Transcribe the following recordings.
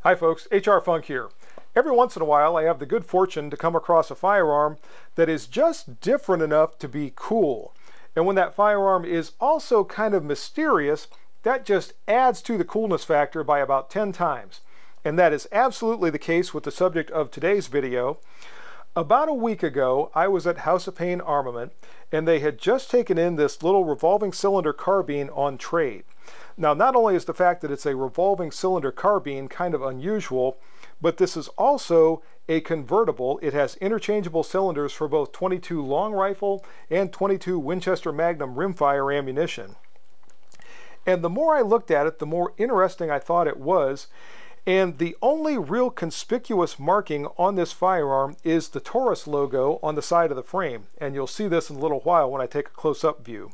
Hi folks, HR Funk here. Every once in a while I have the good fortune to come across a firearm that is just different enough to be cool. And when that firearm is also kind of mysterious, that just adds to the coolness factor by about 10 times. And that is absolutely the case with the subject of today's video. About a week ago, I was at House of Pain Armament, and they had just taken in this little revolving cylinder carbine on trade. Now, not only is the fact that it's a revolving cylinder carbine kind of unusual, but this is also a convertible. It has interchangeable cylinders for both .22 long rifle and .22 Winchester Magnum rimfire ammunition. And the more I looked at it, the more interesting I thought it was. And the only real conspicuous marking on this firearm is the Taurus logo on the side of the frame. And you'll see this in a little while when I take a close-up view.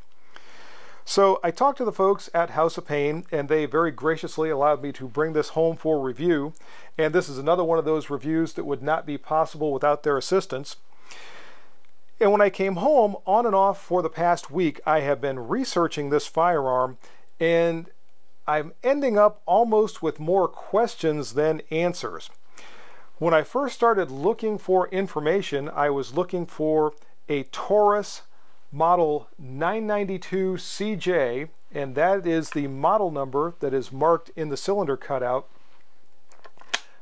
So I talked to the folks at House of Pain, and they very graciously allowed me to bring this home for review. And this is another one of those reviews that would not be possible without their assistance. And when I came home, on and off for the past week, I have been researching this firearm, and I'm ending up almost with more questions than answers. When I first started looking for information, I was looking for a Taurus model 992 CJ, and that is the model number that is marked in the cylinder cutout.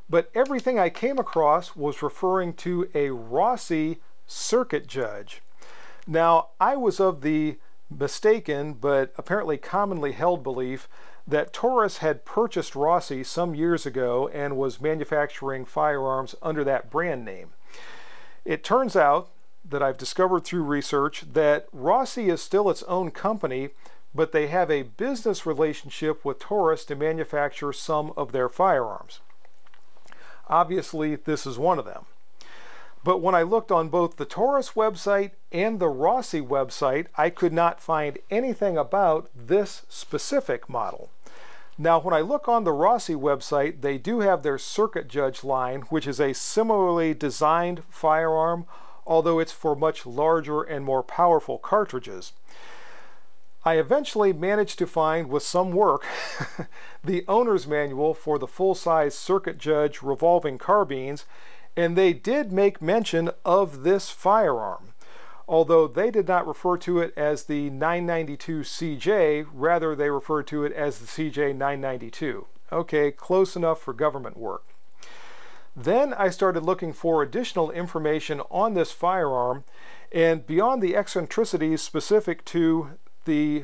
But everything I came across was referring to a Rossi circuit judge. Now, I was of the mistaken but apparently commonly held belief that Taurus had purchased Rossi some years ago and was manufacturing firearms under that brand name. It turns out that I've discovered through research that Rossi is still its own company, but they have a business relationship with Taurus to manufacture some of their firearms. Obviously, this is one of them. But when I looked on both the Taurus website and the Rossi website, I could not find anything about this specific model. Now, when I look on the Rossi website, they do have their Circuit Judge line, which is a similarly designed firearm, although it's for much larger and more powerful cartridges. I eventually managed to find, with some work, the owner's manual for the full-size Circuit Judge revolving carbines, and they did make mention of this firearm, although they did not refer to it as the 992 CJ, rather they referred to it as the CJ992. Okay, close enough for government work. Then I started looking for additional information on this firearm, and beyond the eccentricities specific to the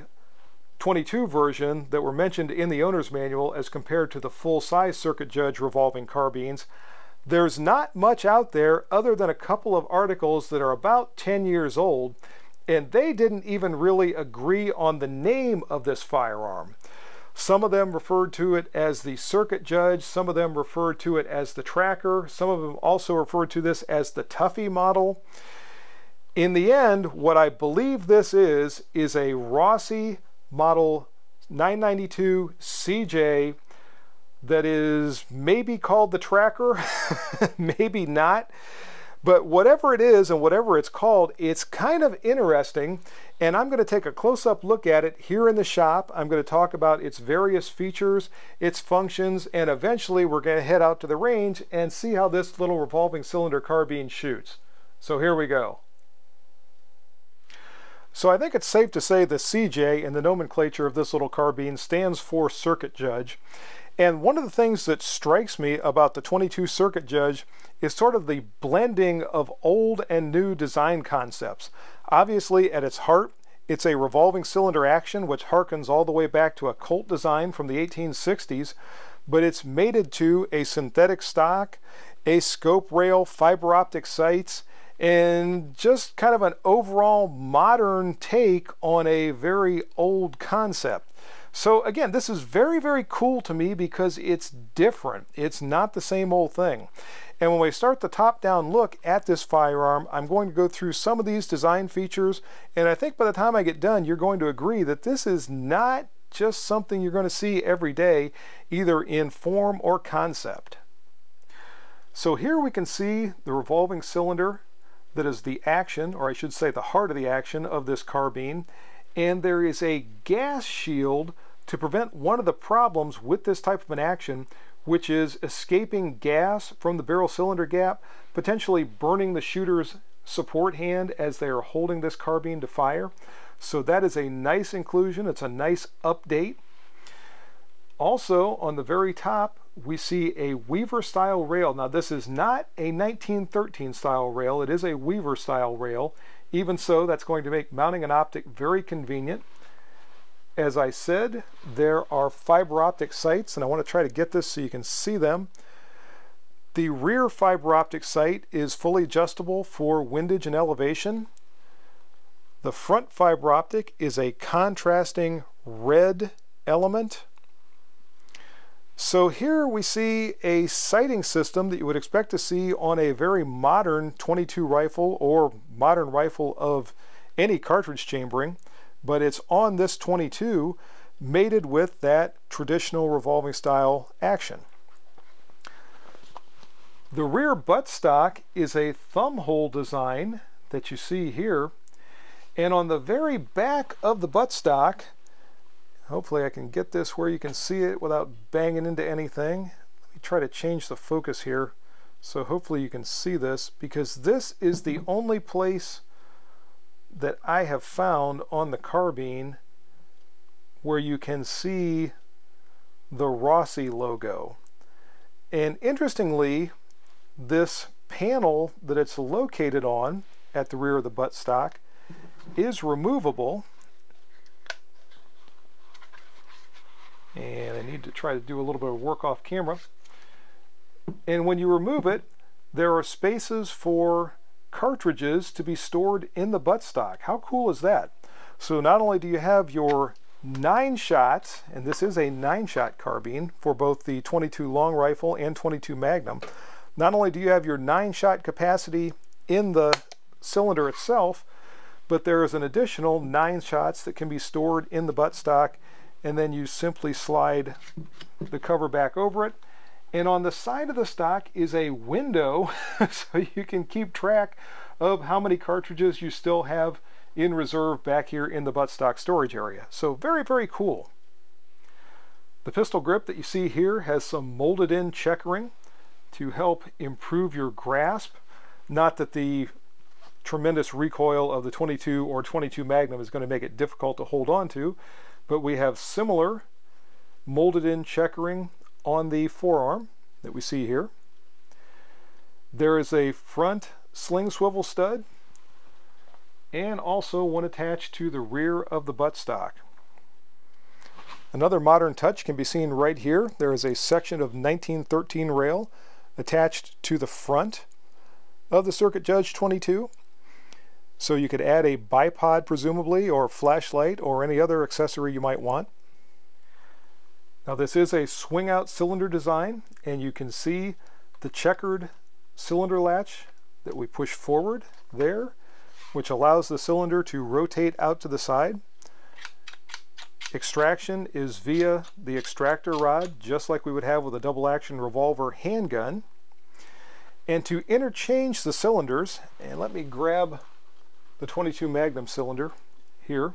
.22 version that were mentioned in the owner's manual as compared to the full-size Circuit Judge revolving carbines, there's not much out there other than a couple of articles that are about 10 years old, and they didn't even really agree on the name of this firearm. Some of them referred to it as the Circuit Judge, some of them referred to it as the Tracker, some of them also referred to this as the Tuffy model. In the end, what I believe this is a Rossi model 992 CJ that is maybe called the Tracker, maybe not. But whatever it is and whatever it's called, it's kind of interesting, and I'm going to take a close-up look at it here in the shop. I'm going to talk about its various features, its functions, and eventually we're going to head out to the range and see how this little revolving cylinder carbine shoots. So here we go. So I think it's safe to say the CJ in the nomenclature of this little carbine stands for Circuit Judge. And one of the things that strikes me about the .22 Circuit Judge is sort of the blending of old and new design concepts. Obviously, at its heart, it's a revolving cylinder action, which harkens all the way back to a Colt design from the 1860s, but it's mated to a synthetic stock, a scope rail, fiber optic sights, and just kind of an overall modern take on a very old concept. So again, this is very, very cool to me because it's different. It's not the same old thing. And when we start the top-down look at this firearm, I'm going to go through some of these design features, and I think by the time I get done, you're going to agree that this is not just something you're going to see every day, either in form or concept. So here we can see the revolving cylinder that is the action, or I should say the heart of the action of this carbine. And there is a gas shield to prevent one of the problems with this type of an action, which is escaping gas from the barrel cylinder gap, potentially burning the shooter's support hand as they are holding this carbine to fire. So that is a nice inclusion. It's a nice update. Also, on the very top, we see a Weaver style rail. Now, this is not a 1913 style rail. It is a Weaver style rail. Even so, that's going to make mounting an optic very convenient. As I said, there are fiber optic sights, and I want to try to get this so you can see them. The rear fiber optic sight is fully adjustable for windage and elevation. The front fiber optic is a contrasting red element. So here we see a sighting system that you would expect to see on a very modern .22 rifle or modern rifle of any cartridge chambering, but it's on this .22 mated with that traditional revolving style action. The rear buttstock is a thumb hole design that you see here, and on the very back of the buttstock, hopefully I can get this where you can see it without banging into anything. Let me try to change the focus here so hopefully you can see this, because this is the only place that I have found on the carbine where you can see the Rossi logo. And interestingly, this panel that it's located on at the rear of the buttstock is removable. And I need to try to do a little bit of work off camera. And when you remove it, there are spaces for cartridges to be stored in the buttstock. How cool is that? So not only do you have your 9-shot, and this is a 9-shot carbine for both the .22 long rifle and .22 Magnum, not only do you have your 9-shot capacity in the cylinder itself, but there is an additional 9 shots that can be stored in the buttstock, and then you simply slide the cover back over it. And on the side of the stock is a window so you can keep track of how many cartridges you still have in reserve back here in the buttstock storage area. So very, very cool. The pistol grip that you see here has some molded in checkering to help improve your grasp. Not that the tremendous recoil of the .22 or .22 Magnum is going to make it difficult to hold on to, but we have similar molded in checkering on the forearm that we see here. There is a front sling swivel stud and also one attached to the rear of the buttstock. Another modern touch can be seen right here. There is a section of 1913 rail attached to the front of the Circuit Judge .22. So you could add a bipod presumably, or flashlight, or any other accessory you might want. Now this is a swing out cylinder design, and you can see the checkered cylinder latch that we push forward there, which allows the cylinder to rotate out to the side. Extraction is via the extractor rod, just like we would have with a double action revolver handgun. And to interchange the cylinders, and let me grab the .22 Magnum cylinder here,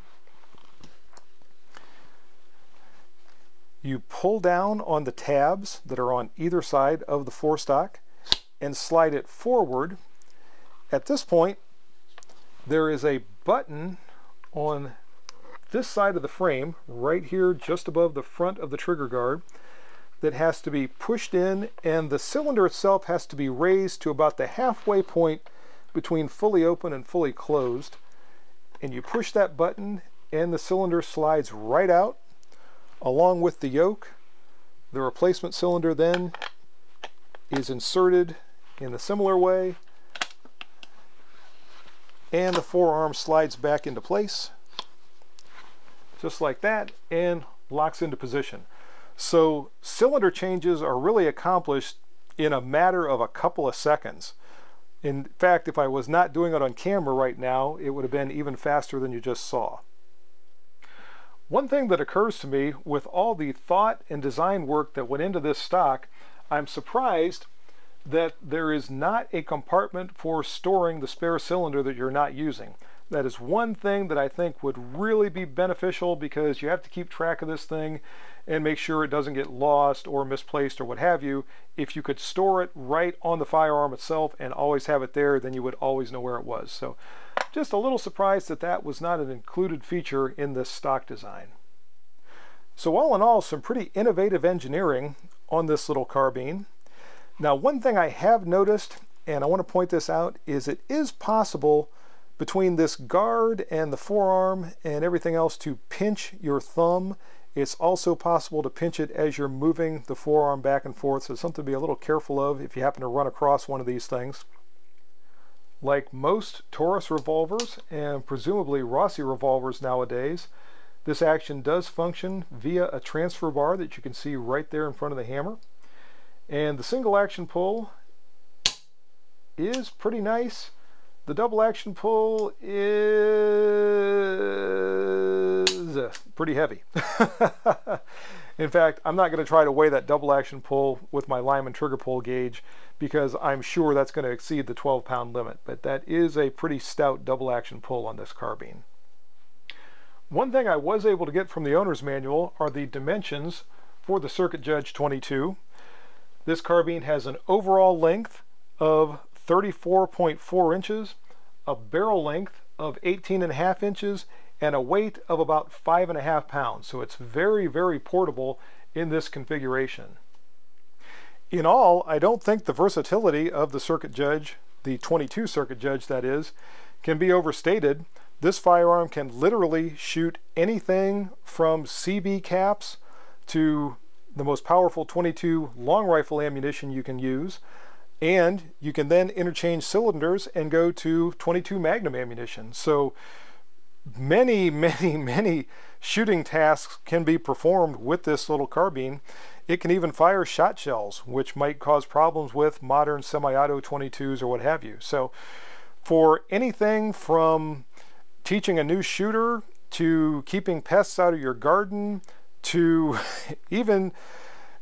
you pull down on the tabs that are on either side of the forestock and slide it forward. At this point, there is a button on this side of the frame, right here just above the front of the trigger guard, that has to be pushed in, and the cylinder itself has to be raised to about the halfway point between fully open and fully closed. And you push that button and the cylinder slides right out along with the yoke. The replacement cylinder then is inserted in a similar way, and the forearm slides back into place just like that and locks into position. So cylinder changes are really accomplished in a matter of a couple of seconds. In fact, if I was not doing it on camera right now, it would have been even faster than you just saw. One thing that occurs to me with all the thought and design work that went into this stock, I'm surprised that there is not a compartment for storing the spare cylinder that you're not using. That is one thing that I think would really be beneficial, because you have to keep track of this thing and make sure it doesn't get lost or misplaced or what have you. If you could store it right on the firearm itself and always have it there, then you would always know where it was. So just a little surprised that that was not an included feature in this stock design. So all in all, some pretty innovative engineering on this little carbine. Now, one thing I have noticed, and I want to point this out, is it is possible between this guard and the forearm and everything else to pinch your thumb. It's also possible to pinch it as you're moving the forearm back and forth, so something to be a little careful of if you happen to run across one of these things. Like most Taurus revolvers and presumably Rossi revolvers nowadays, this action does function via a transfer bar that you can see right there in front of the hammer. And the single action pull is pretty nice. The double action pull is pretty heavy. In fact, I'm not going to try to weigh that double action pull with my Lyman trigger pull gauge because I'm sure that's going to exceed the 12-pound limit, but that is a pretty stout double action pull on this carbine. One thing I was able to get from the owner's manual are the dimensions for the Circuit Judge 22. This carbine has an overall length of 34.4 inches, a barrel length of 18.5 inches, and a weight of about 5.5 pounds. So it's very, very portable in this configuration. In all, I don't think the versatility of the Circuit Judge, the 22 Circuit Judge that is, can be overstated. This firearm can literally shoot anything from CB caps to the most powerful 22 long rifle ammunition you can use, and you can then interchange cylinders and go to 22 Magnum ammunition. So many, many, many shooting tasks can be performed with this little carbine. It can even fire shot shells, which might cause problems with modern semi-auto 22s or what have you. So for anything from teaching a new shooter to keeping pests out of your garden to even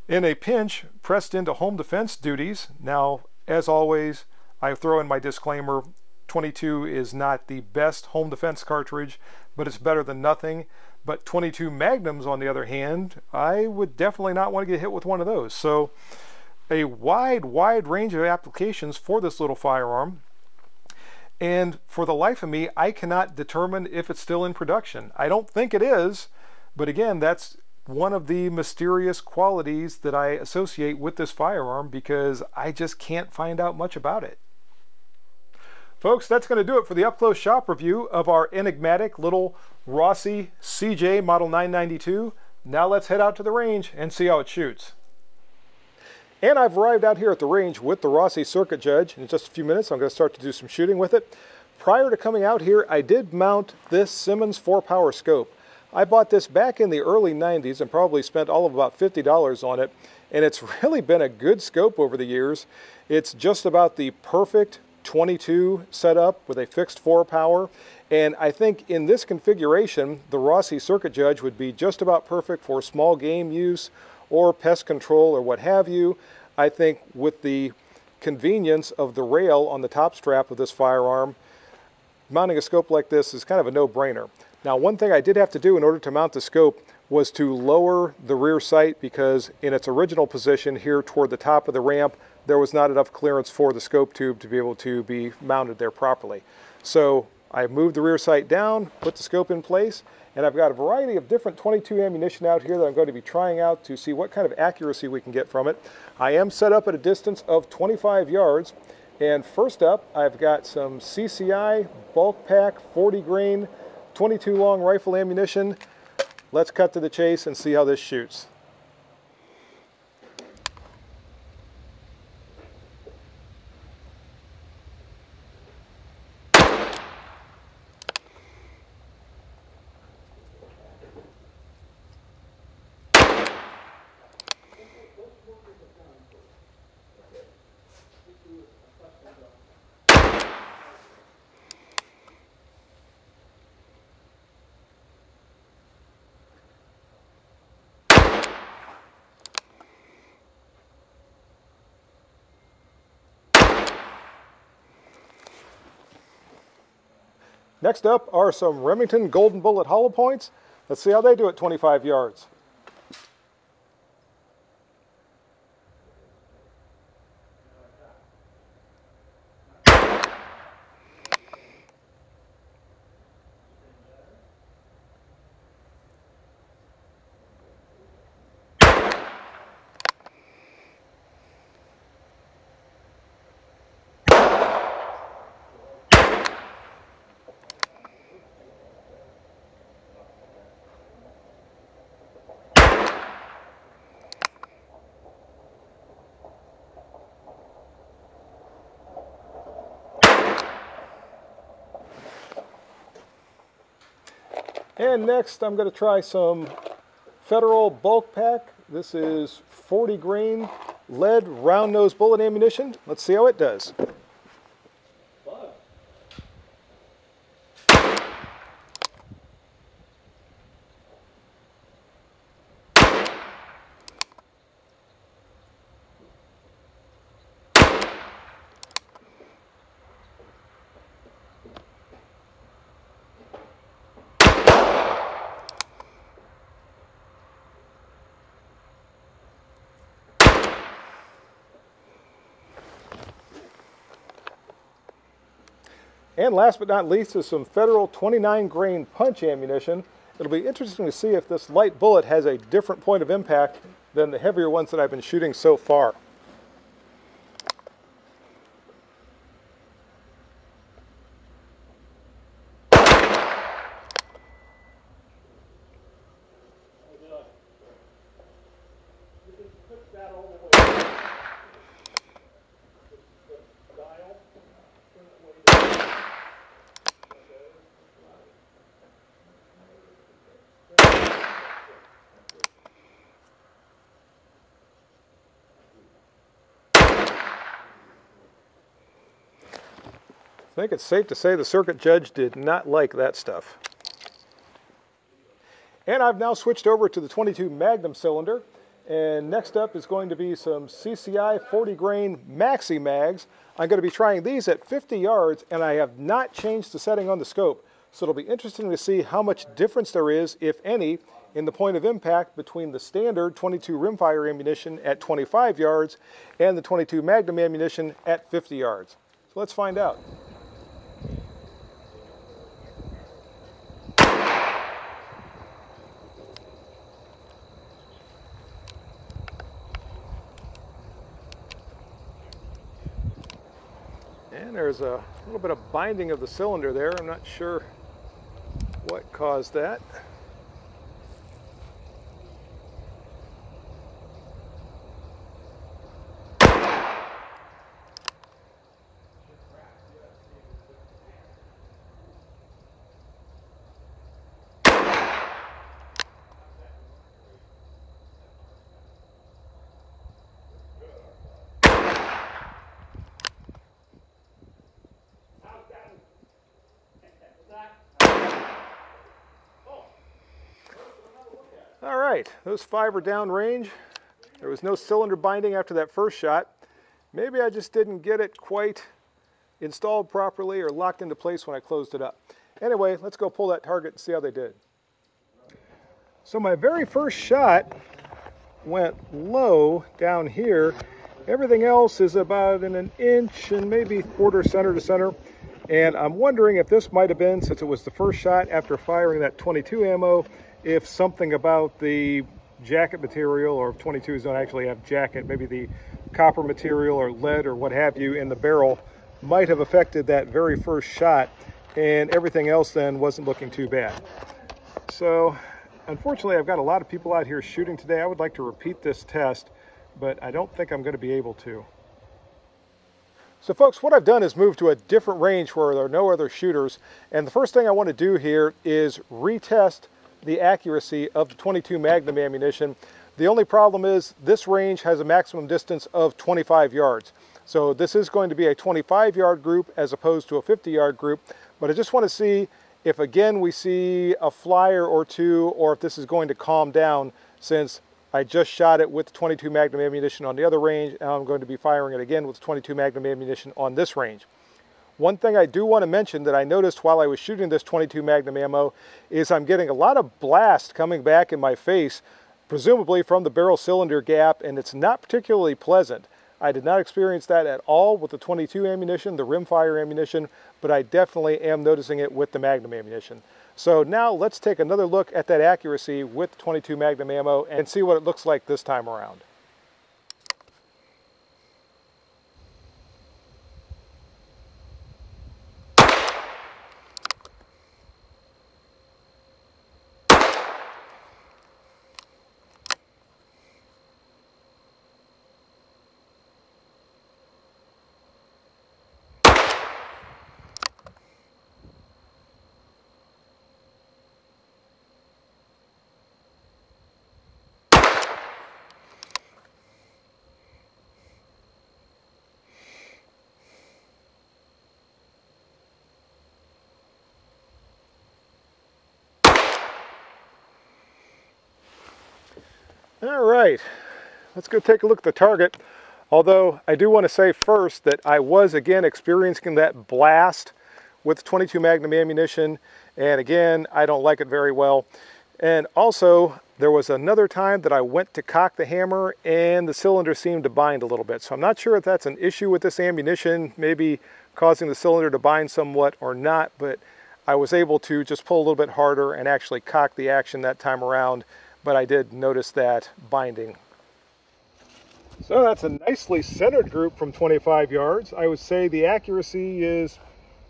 in a pinch pressed into home defense duties. Now, as always, I throw in my disclaimer, 22 is not the best home defense cartridge, but it's better than nothing. But 22 Magnums, on the other hand, I would definitely not want to get hit with one of those. So a wide range of applications for this little firearm. And for the life of me, I cannot determine if it's still in production. I don't think it is, but again, that's one of the mysterious qualities that I associate with this firearm because I just can't find out much about it. Folks, that's going to do it for the up-close shop review of our enigmatic little Rossi CJ Model 992. Now let's head out to the range and see how it shoots. And I've arrived out here at the range with the Rossi Circuit Judge. In just a few minutes, I'm going to start to do some shooting with it. Prior to coming out here, I did mount this Simmons 4-power scope. I bought this back in the early 90s and probably spent all of about $50 on it. And it's really been a good scope over the years. It's just about the perfect 22 setup with a fixed 4-power. And I think in this configuration, the Rossi Circuit Judge would be just about perfect for small game use or pest control or what have you. I think with the convenience of the rail on the top strap of this firearm, mounting a scope like this is kind of a no-brainer. Now, one thing I did have to do in order to mount the scope was to lower the rear sight because in its original position here toward the top of the ramp, there was not enough clearance for the scope tube to be able to be mounted there properly. So I moved the rear sight down, put the scope in place, and I've got a variety of different 22 ammunition out here that I'm going to be trying out to see what kind of accuracy we can get from it. I am set up at a distance of 25 yards. And first up, I've got some CCI bulk pack 40 grain 22 long rifle ammunition. Let's cut to the chase and see how this shoots. Next up are some Remington Golden Bullet hollow points. Let's see how they do at 25 yards. And next I'm going to try some Federal bulk pack. This is 40 grain lead round nose bullet ammunition. Let's see how it does. And last but not least is some Federal 29 grain punch ammunition. It'll be interesting to see if this light bullet has a different point of impact than the heavier ones that I've been shooting so far. I think it's safe to say the circuit judge did not like that stuff. And I've now switched over to the 22 Magnum cylinder. And next up is going to be some CCI 40 grain Maxi Mags. I'm going to be trying these at 50 yards, and I have not changed the setting on the scope. So it'll be interesting to see how much difference there is, if any, in the point of impact between the standard 22 rimfire ammunition at 25 yards and the 22 Magnum ammunition at 50 yards. So let's find out. And there's a little bit of binding of the cylinder there. I'm not sure what caused that. All right, those 5 are downrange. There was no cylinder binding after that first shot. Maybe I just didn't get it quite installed properly or locked into place when I closed it up. Anyway, let's go pull that target and see how they did. So my very first shot went low down here. Everything else is about in an inch and maybe quarter center to center. And I'm wondering if this might have been, since it was the first shot after firing that 22 ammo, if something about the jacket material, or if 22s don't actually have jacket, maybe the copper material or lead or what have you in the barrel might have affected that very first shot, and everything else then wasn't looking too bad. So unfortunately, I've got a lot of people out here shooting today. I would like to repeat this test, but I don't think I'm going to be able to. So folks, what I've done is move to a different range where there are no other shooters, and the first thing I want to do here is retest the accuracy of the 22 Magnum ammunition. The only problem is this range has a maximum distance of 25 yards. So this is going to be a 25-yard group as opposed to a 50-yard group, but I just want to see if again we see a flyer or two, or if this is going to calm down, since I just shot it with 22 Magnum ammunition on the other range, and I'm going to be firing it again with 22 Magnum ammunition on this range. One thing I do want to mention that I noticed while I was shooting this 22 Magnum ammo is I'm getting a lot of blast coming back in my face, presumably from the barrel cylinder gap, and it's not particularly pleasant. I did not experience that at all with the 22 ammunition, the rimfire ammunition, but I definitely am noticing it with the Magnum ammunition. So now let's take another look at that accuracy with 22 Magnum ammo and see what it looks like this time around. All right, let's go take a look at the target. Although I do want to say first that I was again experiencing that blast with 22 Magnum ammunition, and again, I don't like it very well. And also, there was another time that I went to cock the hammer and the cylinder seemed to bind a little bit. So I'm not sure if that's an issue with this ammunition, maybe causing the cylinder to bind somewhat or not, but I was able to just pull a little bit harder and actually cock the action that time around, but I did notice that binding. So that's a nicely centered group from 25 yards. I would say the accuracy is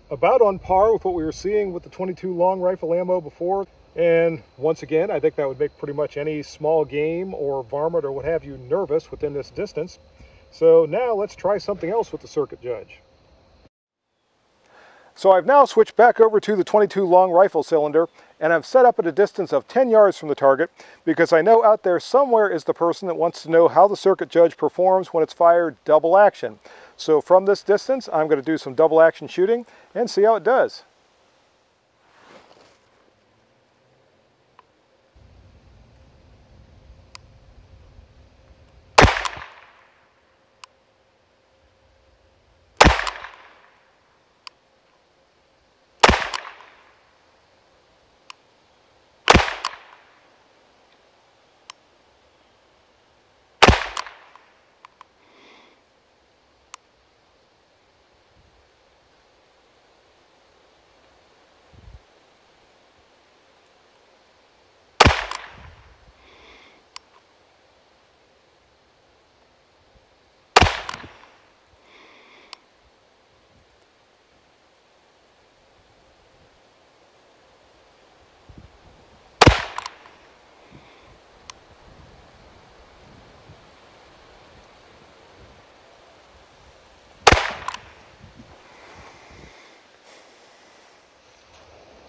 about on par with what we were seeing with the 22 long rifle ammo before. And once again, I think that would make pretty much any small game or varmint or what have you nervous within this distance. So now let's try something else with the Circuit Judge. So I've now switched back over to the 22 long rifle cylinder, and I've set up at a distance of 10 yards from the target because I know out there somewhere is the person that wants to know how the Circuit Judge performs when it's fired double action. So from this distance, I'm going to do some double action shooting and see how it does.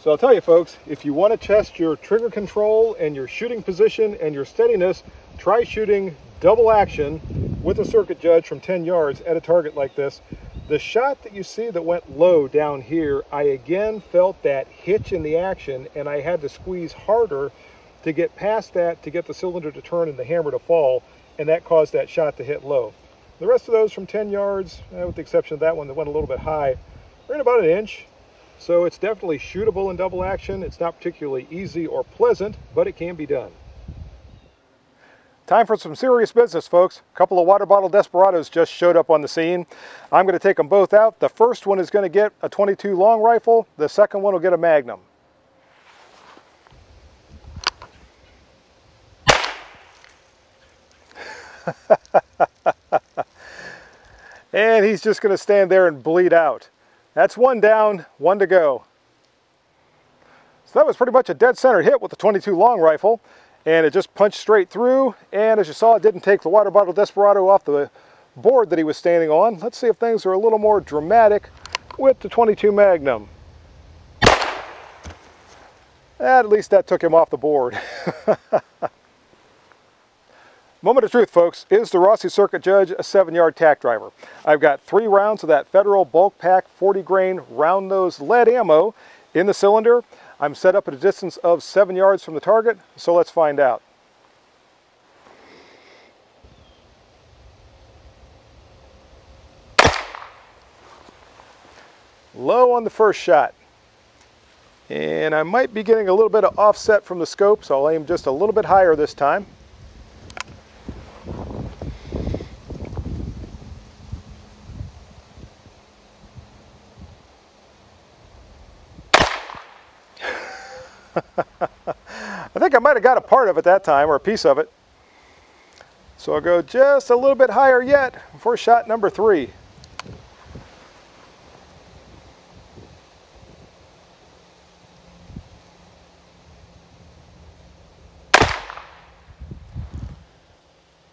So I'll tell you folks, if you want to test your trigger control and your shooting position and your steadiness, try shooting double action with a Circuit Judge from 10 yards at a target like this. The shot that you see that went low down here, I again felt that hitch in the action and I had to squeeze harder to get past that to get the cylinder to turn and the hammer to fall, and that caused that shot to hit low. The rest of those from 10 yards, with the exception of that one that went a little bit high, are in about an inch. So it's definitely shootable in double action. It's not particularly easy or pleasant, but it can be done. Time for some serious business, folks. A couple of water bottle desperados just showed up on the scene. I'm going to take them both out. The first one is going to get a 22 long rifle. The second one will get a Magnum. And he's just going to stand there and bleed out. That's one down, one to go. So that was pretty much a dead center hit with the 22 long rifle, and it just punched straight through, and as you saw, it didn't take the water bottle desperado off the board that he was standing on. Let's see if things are a little more dramatic with the 22 Magnum. At least that took him off the board. Moment of truth, folks. Is the Rossi Circuit Judge a 7-yard tack driver? I've got 3 rounds of that Federal Bulk Pack 40 grain round nose lead ammo in the cylinder. I'm set up at a distance of 7 yards from the target, so let's find out. Low on the first shot. And I might be getting a little bit of offset from the scope, so I'll aim just a little bit higher this time. I think I might have got a part of it that time, or a piece of it. So I'll go just a little bit higher yet for shot number 3.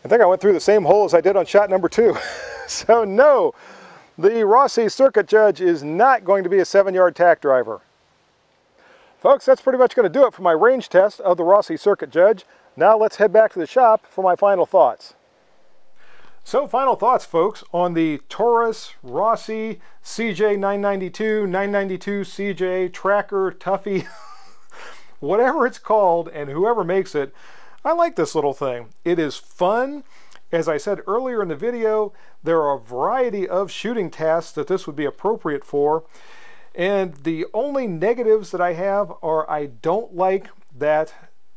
I think I went through the same hole as I did on shot number 2. So no, the Rossi Circuit Judge is not going to be a 7-yard tack driver. Folks, that's pretty much going to do it for my range test of the Rossi Circuit Judge. Now let's head back to the shop for my final thoughts. So final thoughts, folks, on the Taurus Rossi CJ992, 992 CJ Tracker Tuffy, whatever it's called, and whoever makes it. I like this little thing. It is fun. As I said earlier in the video, there are a variety of shooting tasks that this would be appropriate for. And the only negatives that I have are I don't like that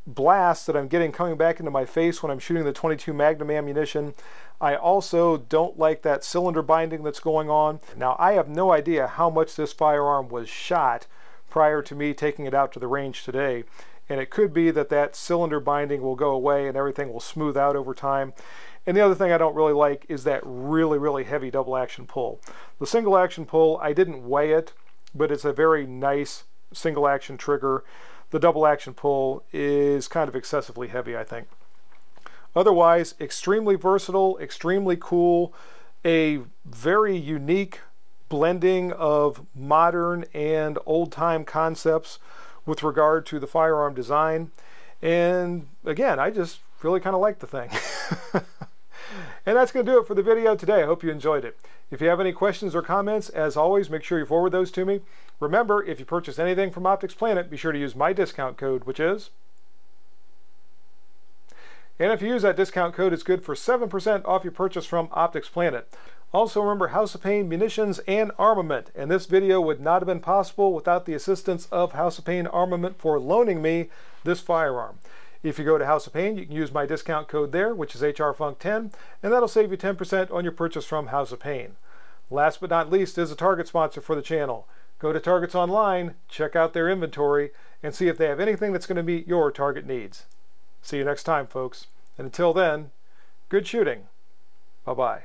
blast that I'm getting coming back into my face when I'm shooting the .22 Magnum ammunition. I also don't like that cylinder binding that's going on. Now, I have no idea how much this firearm was shot prior to me taking it out to the range today. And it could be that that cylinder binding will go away and everything will smooth out over time. And the other thing I don't really like is that really heavy double action pull. The single action pull, I didn't weigh it, but it's a very nice single action trigger. The double action pull is kind of excessively heavy, I think. Otherwise, extremely versatile, extremely cool, a very unique blending of modern and old-time concepts with regard to the firearm design. And again, I just really kind of like the thing. And that's going to do it for the video today. I hope you enjoyed it. If you have any questions or comments, as always, make sure you forward those to me. Remember, if you purchase anything from Optics Planet, be sure to use my discount code, which is... And if you use that discount code, it's good for 7% off your purchase from Optics Planet. Also remember House of Pain Munitions and Armament, and this video would not have been possible without the assistance of House of Pain Armament for loaning me this firearm. If you go to House of Pain, you can use my discount code there, which is HRFUNK10, and that'll save you 10% on your purchase from House of Pain. Last but not least is a Target sponsor for the channel. Go to Target's online, check out their inventory, and see if they have anything that's going to meet your Target needs. See you next time, folks. And until then, good shooting. Bye-bye.